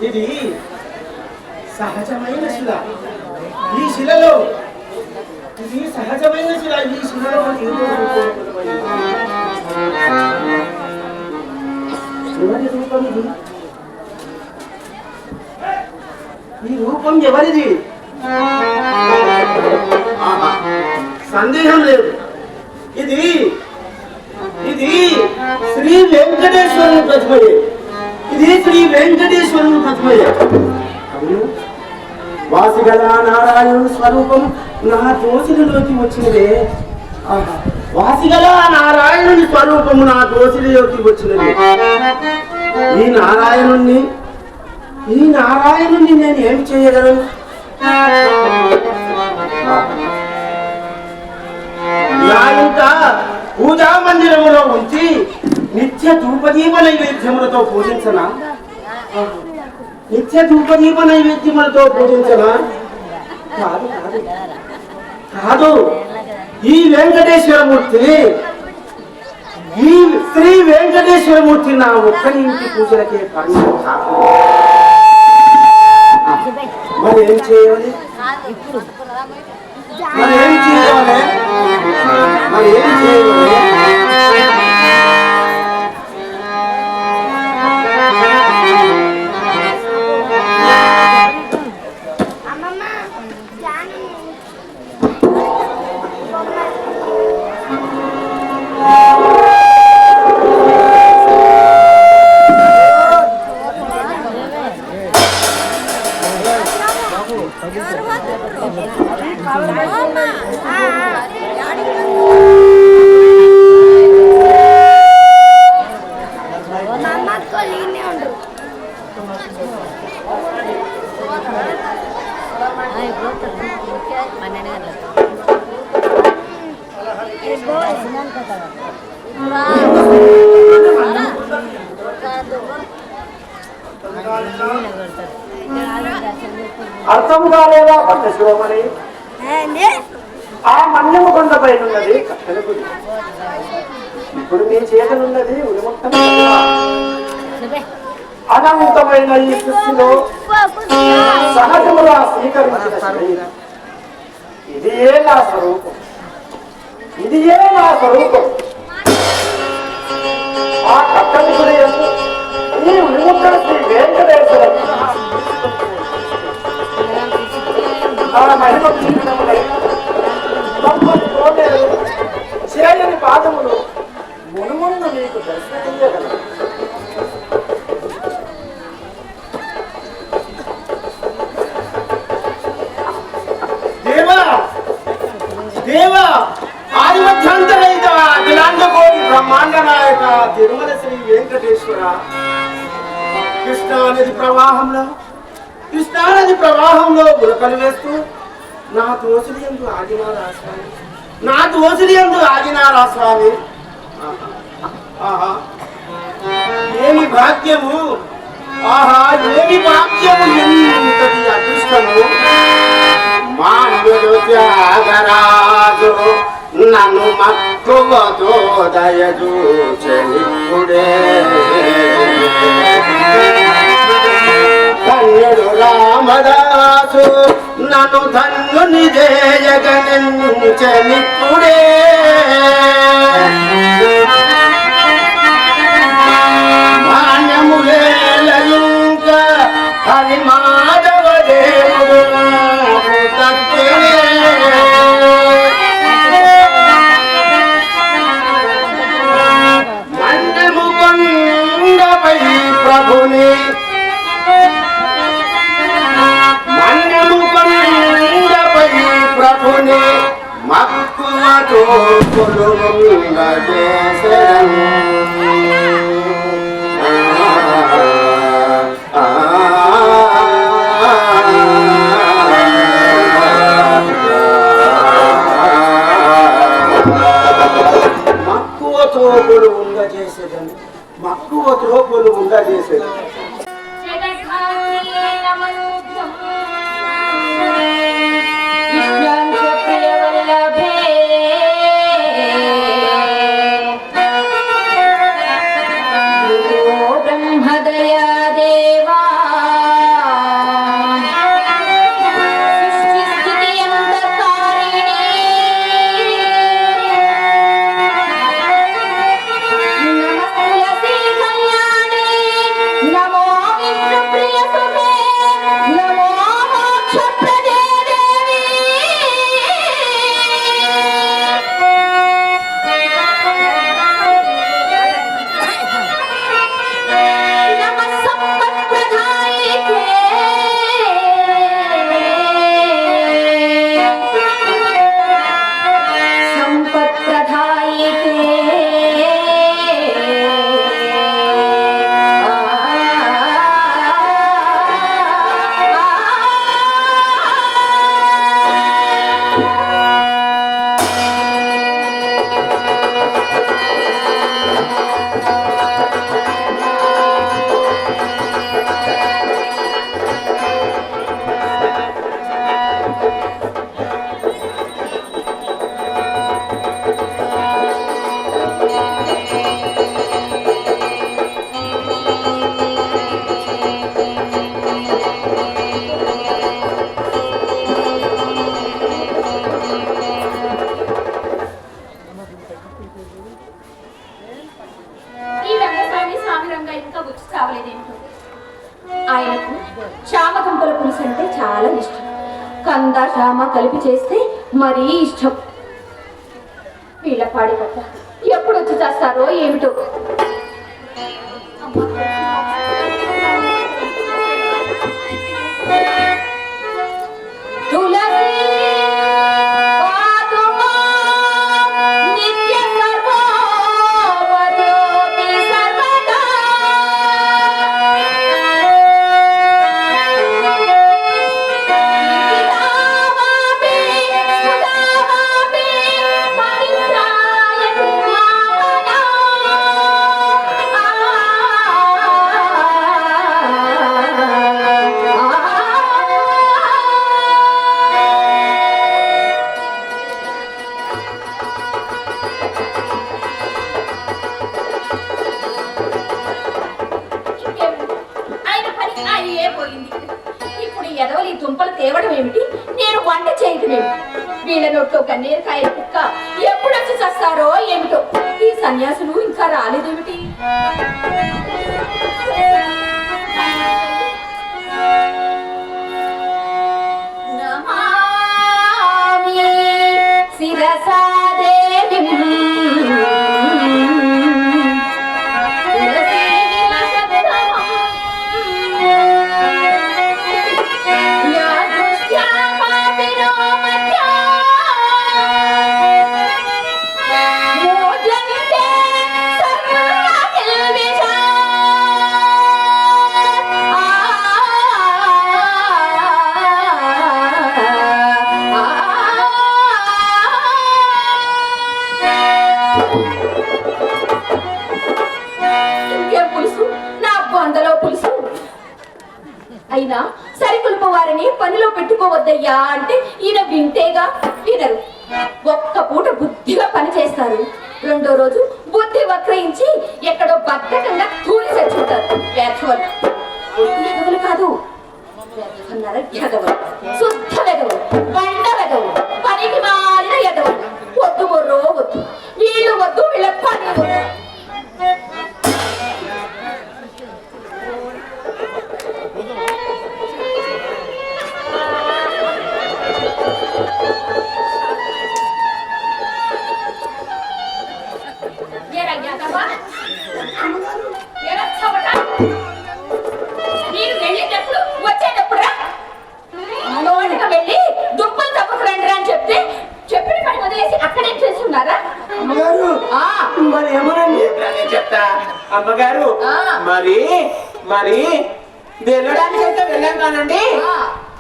ఇది సహజమైన శిల. ఈ శిలలో ఇది సహజమైన శిల. ఈ శిలలో ఎవరి రూపం ఇది? ఈ రూపం ఎవరిది? సందేహం లేదు, ఇది ఇది శ్రీ వెంకటేశ్వరుని ప్రతిమయే. ఇది శ్రీ వెంకటేశ్వరుని ప్రతిమయే. వాసిగల నారాయణుని స్వరూపం నా దోసిలోకి వచ్చినదే. వాసిగల నారాయణుని స్వరూపము నా దోసిలోకి వచ్చినది. ఈ నారాయణుణ్ణి నేను ఏమి చేయగలను? నా ఇంట పూజా మందిరములో ఉంచి నిత్య ధూపదీప నైవేద్యములతో పూజించనా? నిత్య ధూపదీప నైవేద్యములతో పూజించనా? కాదు కాదు కాదు. ఈ వెంకటేశ్వరమూర్తిని, ఈ శ్రీ వెంకటేశ్వరమూర్తి నా ఒక్కరి ఇంటి పూజలకే పరిమితం కాదు. మరి ఏం చేయాలి? మరి ఏం చేయాలి? మరి ఏం చేయాలి? అర్థం కాలేదా? భర్త శివమని ఆ మన్యము కొండపై ఉన్నది కట్టెలకు. ఇప్పుడు మీ చేతనున్నది ఉన్ముక్తం. అనంతమైన ఈ సృష్టిలో సహజముగా స్వీకరించిన శరీరం ఇది ఏ నా స్వరూపం, ఇది ఏ నా స్వరూపం. ఆ కట్టెలు ఈ ఉన్ముక్త శ్రీ వెంకటేశ్వర మహిమ చేయని పాదములు మునుముందు నీకు దర్శనీయగలరు. దేవా దేవా ఆదిమధ్యాంతరహిత అఖిలాండకోటి బ్రహ్మాండ నాయక తిరుమల శ్రీ వెంకటేశ్వర, కృష్ణానది ప్రవాహంలో ఉలకలు వేస్తూ నా దోషులు యందు ఆగినారా స్వామి, నా దోషులు యందు ఆగినారా స్వామి. ఏమి భాగ్యము! ఆహా, ఏమి భాగ్యము! ఎంతటి అదృష్టము! మాండుడు త్యాగరాజు నన్ను మక్కువతో దయచూచెనిప్పుడే. ధన్యుడు రామదాసు నన్ను ధన్యుని చేయగనించెనిప్పుడే. మాన్యములేలయుంక హరి మాధవ దేవుడు మన్నము కొండపై ప్రభుని ప్రభుని మక్కువతో కొలువుంగజేసెదను. మక్కువతో కొలువుంగజేసెదను. మక్కువతో కొలువుంగజేసెదను. ఆయనకు శ్యామదుంపల పులుసు అంటే చాలా ఇష్టం. కంద శ్యామ కలిపి చేస్తే మరీ ఇష్టం. వీళ్ళ పాడి కట్ట ఎప్పుడు వచ్చి చేస్తారో ఏమిటో. ఇప్పుడు ఎదవలి దుంపలు తేవడం ఏమిటి, నేను వంట చేయటం ఏమిటి? వీళ్ళ నోట్లో గన్నేరకాయ కుక్క ఎప్పుడు వచ్చి చస్తారో ఏమిటో. ఈ సన్యాసులు ఇంకా రాలేదేమిటి? నమామి శిరసాదేవి అయినా సరికొల్ప వారిని పనిలో పెట్టుకోవద్దయ్యా అంటే ఈయన వింటేగా వినరు. ఒక్క పూట బుద్ధిగా పని చేస్తారు, రెండో రోజు బుద్ధి వక్రయించి ఎక్కడో బద్ధకంగా తూలి చచ్చుంటారు. వెధవలు కాదు, ఎదవలు, శుద్ధ వెదవలు, బండ వెదవలు, పనికి మాలిన ఎదవలు. వద్దు బొర్రో వద్దు, వీళ్ళు వద్దు, వీళ్ళ పని వద్దు. మీరు వెళ్ళేటప్పుడు వచ్చేటప్పుడు వెళ్ళి దుంపలు తప్పకరండి అని చెప్తే చెప్పిన పని వదిలేసి అక్కడేం చేస్తున్నారా? మరి ఏమోనండి చెప్తా అమ్మగారు. మరి మరి వెళ్ళడానికి అయితే వెళ్ళాం కానండి,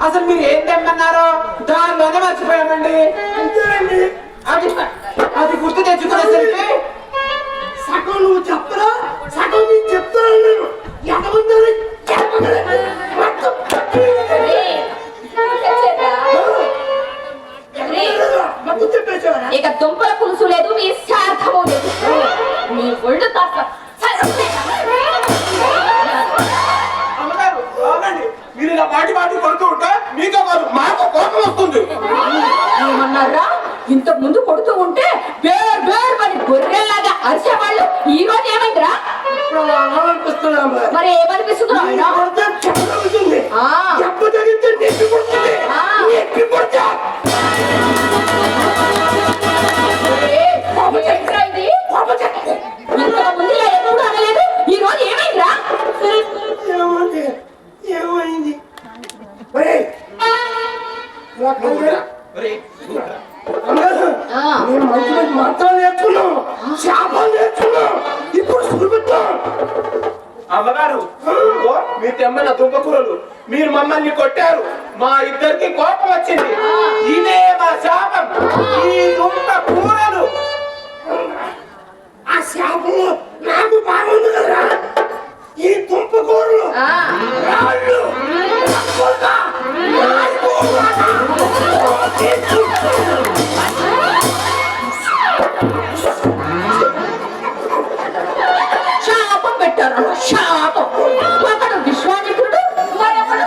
అసలు మీరు ఏం తెమ్మన్నారో దానిలోనే మర్చిపోయామండి. అంతేనండి, అది గుర్తు తెచ్చుకునేసరికి సగం నువ్వు చెప్పరా, సగం నేను చెప్తాను. నేను ఎంతమంది ఇక దుంపల పులుసు లేదు, మీ శాఖము లేదు, మీ ఒళ్ళు కాస్త. మీరు ఇలా మాటి మాటి కొడుతూ ఉంటే మీతో కాదు మాకు కోపం వస్తుంది. ఏమన్నారా? ఇంతకు ముందు కొడుతూ ఉంటే బేర్ బేర్ అని గొర్రెలాగా అరిచేవాళ్ళు, ఈ రోజు ఏమైందిరా? మరి ఏమనిపిస్తుంది? ఇంతకు ముందు ఎప్పుడు అనలేదు, ఈ రోజు ఏమైందిరా? ఏమైంది? నేను మంచి మంచి మంత్రాలు నేర్చుకున్నాం, శాపాలు నేర్చుకున్నాం, ఇప్పుడు చూపిస్తాం. అమ్మగారు, మీరు తెమ్మన్న దుంపకూరలు మీరు మమ్మల్ని కొట్టారు, మా ఇద్దరికి కోపం వచ్చింది. ఇదే మా శాపం, ఈ దుంపకూరలు. ఆ శాపము నాకు బాగుంది కదా. ఈ దుంపకూరలు రాళ్ళు శాపం పెట్టారు, శాపం. ఒకడు విశ్వామిత్రుడు, మరొకడు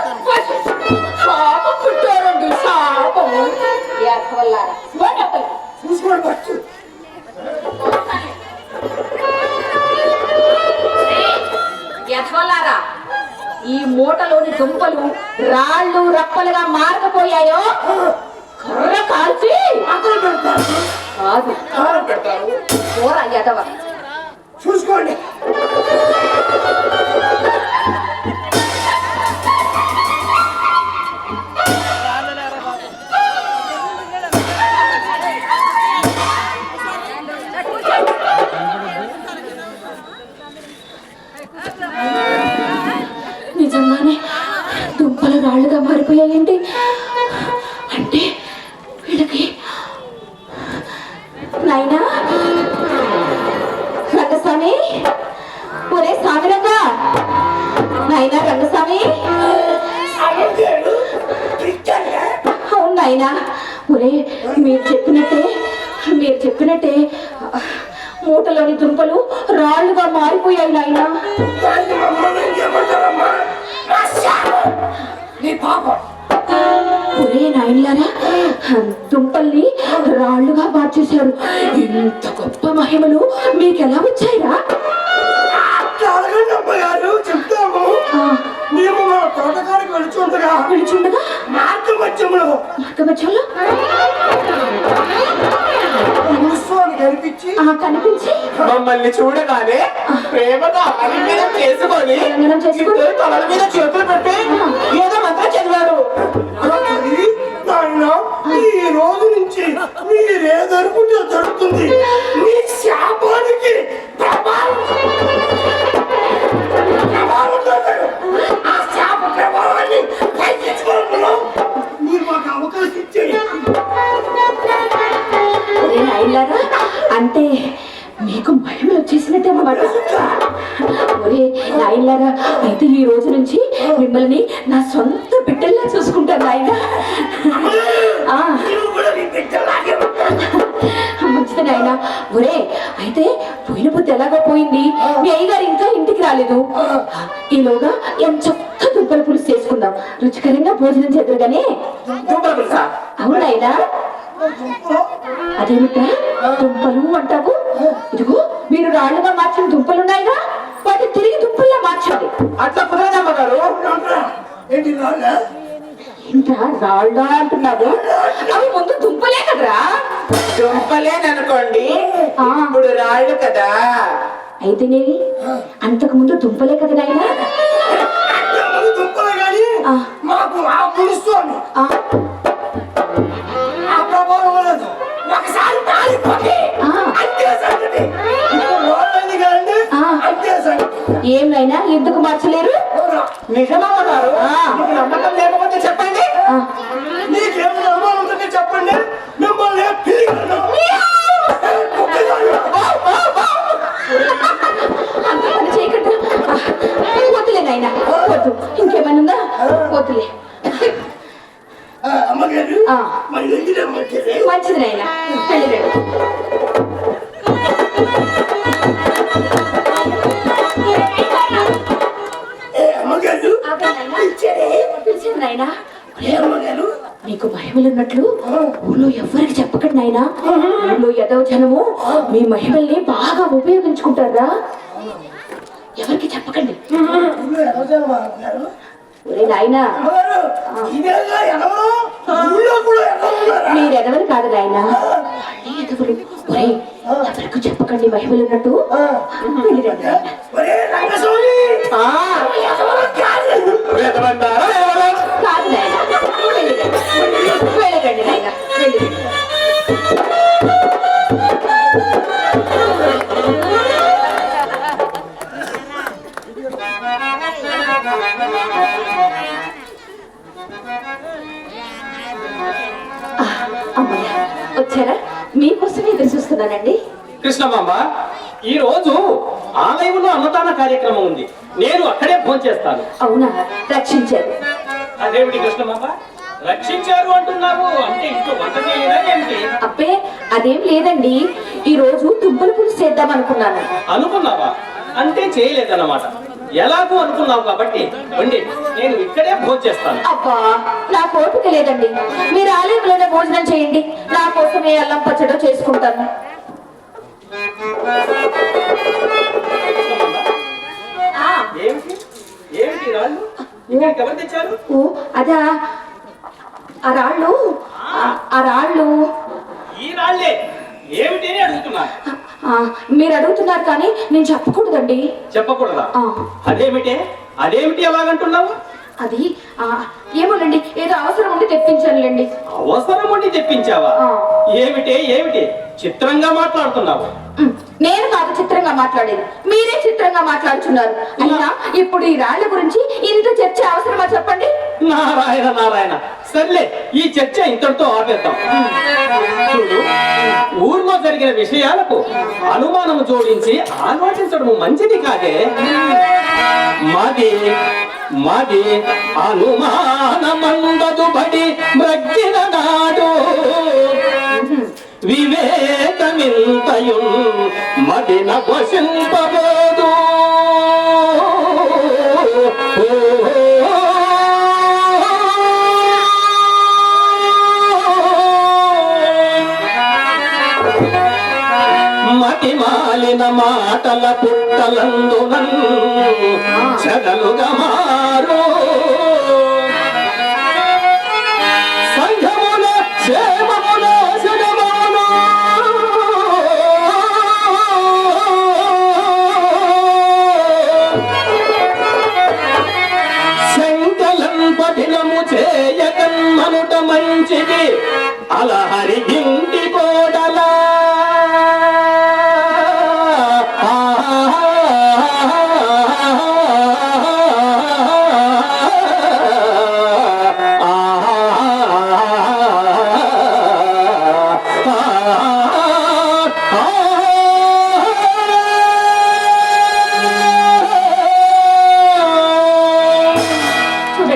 శాపం పెట్టారండి, శాపం. చూసుకోవచ్చు. యథవలారా, ఈ మూటలోని దుంపలు రాళ్ళు రప్పలుగా మారకపోయాయో కర్ర కాల్చి కాదు పెడతారు. యథవ చూసుకోండి. నిజంగానే దుంపలు రాళ్ళుగా మారిపోయాయండి. అంటే వీళ్ళకి నాయనా రంగస్వామి, ఒరే సాగరంగా, నాయనా రంగస్వామి. అవును నాయనా, ఒరే మీరు చెప్పినట్టే మూటలోని దుంపలు రాళ్ళుగా మారిపోయాయి నాయనా. ఒరే నాయనలారా, దుంపల్ని రాళ్ళుగా మార్చేశారు. ఇంత గొప్ప మహిమలు మీకెలా వచ్చాయిరా? చెప్తాము. మేము మా తోటకానికి వెళుచుండగా మార్గమధ్యంలో కనిపించి మమ్మల్ని చూడగానే ప్రేమగా ఆలింగనం చేసుకొని తలల మీద చేతులు పెట్టి ఏదో మంత్రం చదివారు. ఈ రోజు నుంచి మీరేదనుకుంటే జరుగుతుంది. మీ శాపానికి ఆ శాప ప్రభావాన్ని తగ్గించుకోవడం మీరు మాకు అవకాశం ఇచ్చేది. అంటే మీకు మహిమలు వచ్చేసినట్టే అన్నమాట. ఒరే నాయన పిల్లలారా, అయితే ఈ రోజు నుంచి మిమ్మల్ని నా సొంత బిడ్డల్లా చూసుకుంటాను నాయన. మంచిది నాయన. ఒరే, అయితే పోయిన బుద్ధి ఎలాగో పోయింది. మీ అయ్యగారు ఇంకా ఇంటికి రాలేదు. ఈలోగా చక్క దుంపల పులుసు చేసుకుందాం. రుచికరంగా భోజనం చేద్దరుగానే. అవునాయనా? అదేమిటా దుంపలు అంటావు? ఇదిగో మీరు రాళ్ళుగా మార్చిన దుంపలున్నాయిగా, వాటి తిరిగి దుంపల్లా మార్చాలి. అట్లా కుదరదమ్మ గారు. ఇంకా రాళ్ళ అంటున్నావు? అవి ముందు దుంపలే కదరా. దుంపలేననుకోండి, ఇప్పుడు రాళ్ళు కదా. అయితే నేవి అంతకు ముందు దుంపలే కదా నాయనా. దుంపలే కానీ మాకు ఆ పులుసు ఒకసారి ఏమైనా ఎందుకు మార్చలేరు? నిజమన్నారు. నమ్మకం లేకపోతే చెప్పండి. నీకేమైనా అనుమానం ఉంటే చెప్పండి. మిమ్మల్ని అంత పని చేయకుండా వద్దులే నాయనా, వద్దు. ఇంకేమైనా ఉందా? వద్దులే. మంచిది నాయనా, వెళ్ళిరండి. నీకు మహిమలున్నట్లు ఊళ్ళో ఎవరికి చెప్పకండి నాయనా. ఊళ్ళో ఎదవ జనము మీ మహిమల్ని బాగా ఉపయోగించుకుంటారా. ఎవరికి చెప్పకండి. ఒరే నాయనా, మీరు ఎదవలు కాదు నాయనా, ఎదవలు. ఒరే, ఎవరికి చెప్పకండి మహిమలున్నట్టు. వెళ్ళిరండి కాదు నాయనా, వెళ్ళిరండి నాయనా, వెళ్ళిరండి. అమ్మయ్య, వచ్చారా? మీకోసమే ఎదురు చూస్తున్నానండి. కృష్ణమామ, ఈ రోజు ఆలయంలో అన్నదాన కార్యక్రమం ఉంది. నేను అక్కడే ఫోన్ చేస్తాను. అవునా? రక్షించారు. అదేమిటి కృష్ణమామ, రక్షించారు అంటున్నావు? అంటే ఇంట్లో వంట చేయలేదా ఏమిటి? అబ్బే, అదేం లేదండి. ఈ రోజు దుంపల పులుసు చేద్దాం అనుకున్నాను. అనుకున్నావా? అంటే చేయలేదన్నమాట. ఎలాగూ అనుకున్నావు కాబట్టి వండి నేను ఇక్కడే ఫోన్ చేస్తాను. అబ్బా, నా ఓపిక లేదండి. మీరు ఆలయంలోనే భోజనం చేయండి. నా కోసమే అల్లం పచ్చడో చేసుకుంటాను. ఏమిటి ఏమిటి రాళ్ళు ఇక్కడికి ఎవరు తెచ్చారు? ఓ అదా, ఆ రాళ్ళు, ఆ రాళ్ళు. ఈ రాళ్ళే ఏమిటి అని అడుగుతున్నా. మీరు అడుగుతున్నారు కానీ నేను చెప్పకూడదండి. చెప్పకూడదా? అదేమిటి అదేమిటి ఎలాగంటున్నావు? అది ఏమోనండి, ఏదో అవసరం ఉండి తెప్పించానులేండి. అవసరం ఉండి తెప్పించావా? ఏమిటి ఏమిటి చిత్రంగా మాట్లాడుతున్నావు? నేను కాదు చిత్రంగా మాట్లాడేది, మీరే చిత్రంగా మాట్లాడుతున్నారు. అయినా ఇప్పుడు ఈ రాళ్ల గురించి ఇంత చర్చ అవసరమా చెప్పండి? నారాయణ నారాయణ, సర్లే ఈ చర్చ ఇంతటితో ఆపేద్దాం. చూడు, ఊర్లో జరిగిన విషయాలకు అనుమానం జోడించి ఆలోచించడం మంచిది కాదే. మాది మాది అనుమానమందదు బడి మ్రగ్గిన నాడు వివేకమింతయు మదిన వశింపబోదు. మతి మాలిన మాటల పుట్టలందునన్ చెదలుగా మారు సంఘముల క్షేమముల శనమాను శంకలం పఠినము చేయకన్మనుట మంచిది అలహరి ఇంటి కోడలా.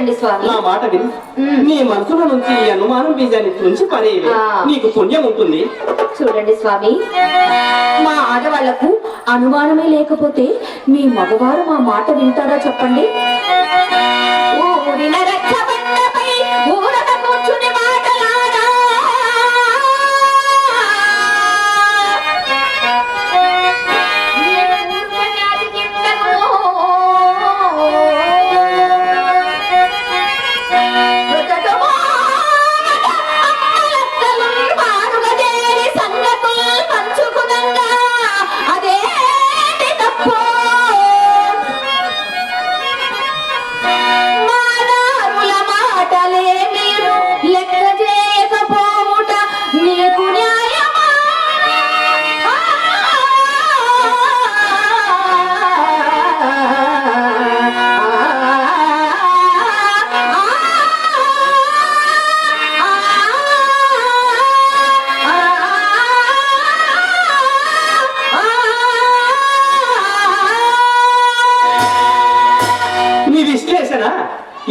చూడండి స్వామి. నా మాట విని నీ మనసులో నుంచి ఈ అనుమానం బీజాన్ని తుంచి పడేవి. ఆ. నీకు పుణ్యం ఉంటుంది. చూడండి స్వామి, మా ఆడవాళ్లకు అనుమానమే లేకపోతే మీ మగవారు మా మాట వింటారా చెప్పండి? ఊరిన రచ్చబండపై ఊరక కూర్చుని మాటలాడా, నేను ఊర్వశాది కిందను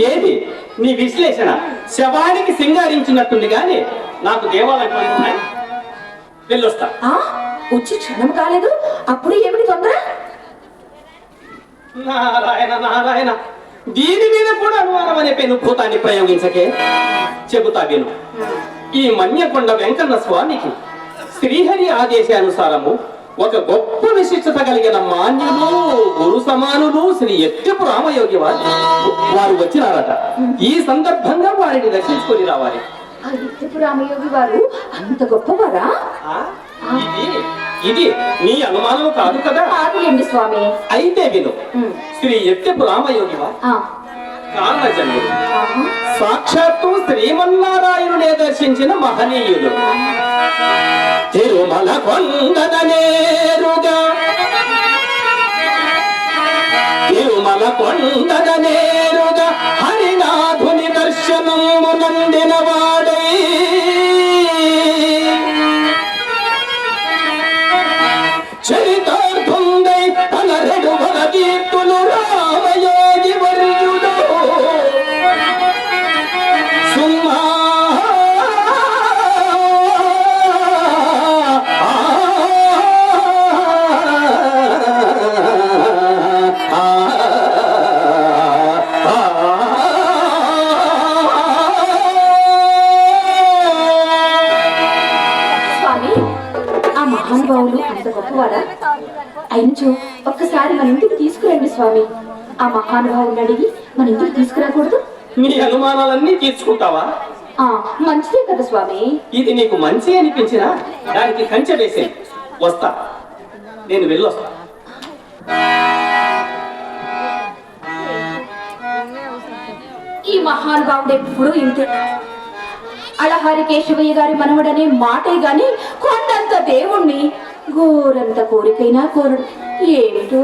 ఏది నీ విశ్లేషణ? శవానికి సింగారించినట్టుంది గాని నాకు దేవాలయం పడుతున్నాయి. వెళ్ళొస్తా. వచ్చి క్షణం కాలేదు, అప్పుడు ఏమిటి తొందర? నారాయణ నారాయణ, దీని మీద కూడా అనుమానం అనే పెనుభూతాన్ని ప్రయోగించకే. చెబుతా విను. ఈ మన్యకొండ వెంకన్న స్వామికి శ్రీహరి ఆదేశానుసారము ఒక గొప్ప విశిష్టత కలిగిన మాన్యులు గురు సమానులు శ్రీ ఎట్టెపు రామయోగి వారు వచ్చినారట. ఈ సందర్భంగా వారిని దర్శించుకొని రావాలి. ఎట్టెపు రామయోగి వారు అంత గొప్పవారా? ఇది నీ అనుమానం కాదు కదా? కాదులేండి స్వామి. అయితే విను. శ్రీ ఎట్టెపు రామయోగి వారు కారణజన్ముడు, సాక్షాత్తు శ్రీమన్నారాయణుడే దర్శించిన మహనీయులు. తిరుమల కొండద నేరుగా, తిరుమల కొండద నేరుగా హరినాథుని దర్శనము నందిన వాడై చరితార్థుందై తన రెడువల కీర్తులు రామయోగి వర్యుడు సుమ్మా మహానుభావులు అంత గొప్పవారా? అయినచో ఒక్కసారి మన ఇంటికి తీసుకురండి స్వామి. ఆ మహానుభావుని అడిగి మన ఇంటికి తీసుకురాకూడదు? నీ అనుమానాలన్నీ తీర్చుకుంటావా? మంచిదే కదా స్వామి. ఇది నీకు మంచి అనిపించినా దానికి కంచె వేసే. వస్తా, నేను వెళ్ళొస్తా. ఈ మహానుభావుడు ఎప్పుడు ఇంతే. అళహారి కేశవయ్య గారి మనవడనే మాటే గాని కొండంత దేవుణ్ణి గోరంత కోరికైనా కోరడు. ఏమిటో